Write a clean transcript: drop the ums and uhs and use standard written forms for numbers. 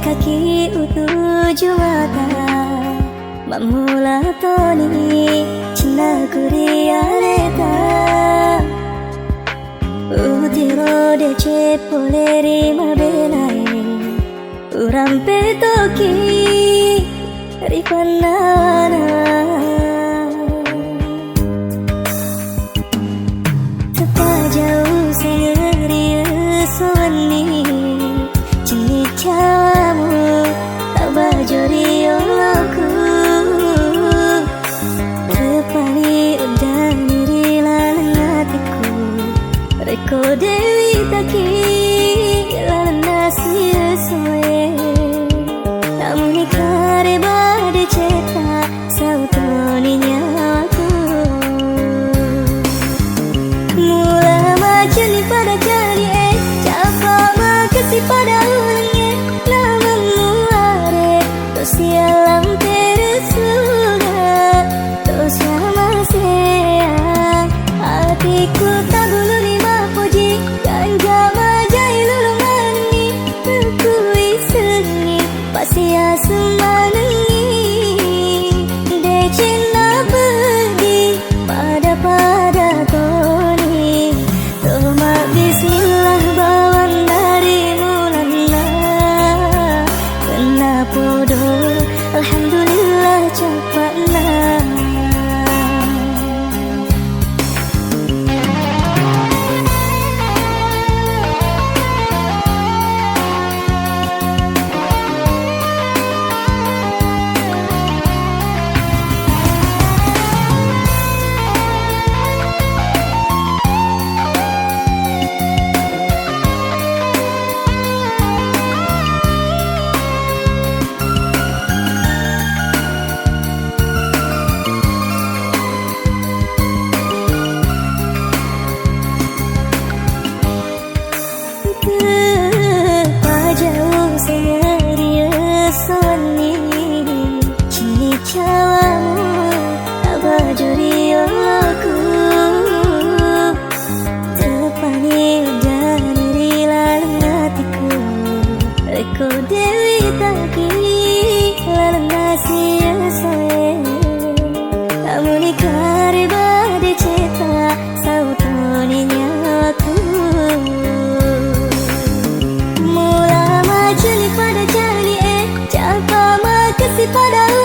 kaki utuju mata mamula toni cina kuriareta utiro de cepoleri mabelai urampe toki ripanana tepa jauh serius sewani cini cawamu tak bajori olaku tepali udah nirilan hatiku reko dewi taki lalan nasi soe namun ikare bade ceta sautoninya aku mula macuni pada kali capa makasih pada ulangnya namamu are tos sialam teresuga tos sama sayang hatiku tak bulu lima puji ganja majai lulungangi berkui sengi pasti asumanengi decina pergi pada toni toma bismillah bawang dari mulana kena podo alhamdulillah cepatna Reko dewi taki lalan nasi soe namun ikare bade ceta sautoninya aku mula macuni pada jali capa makasih pada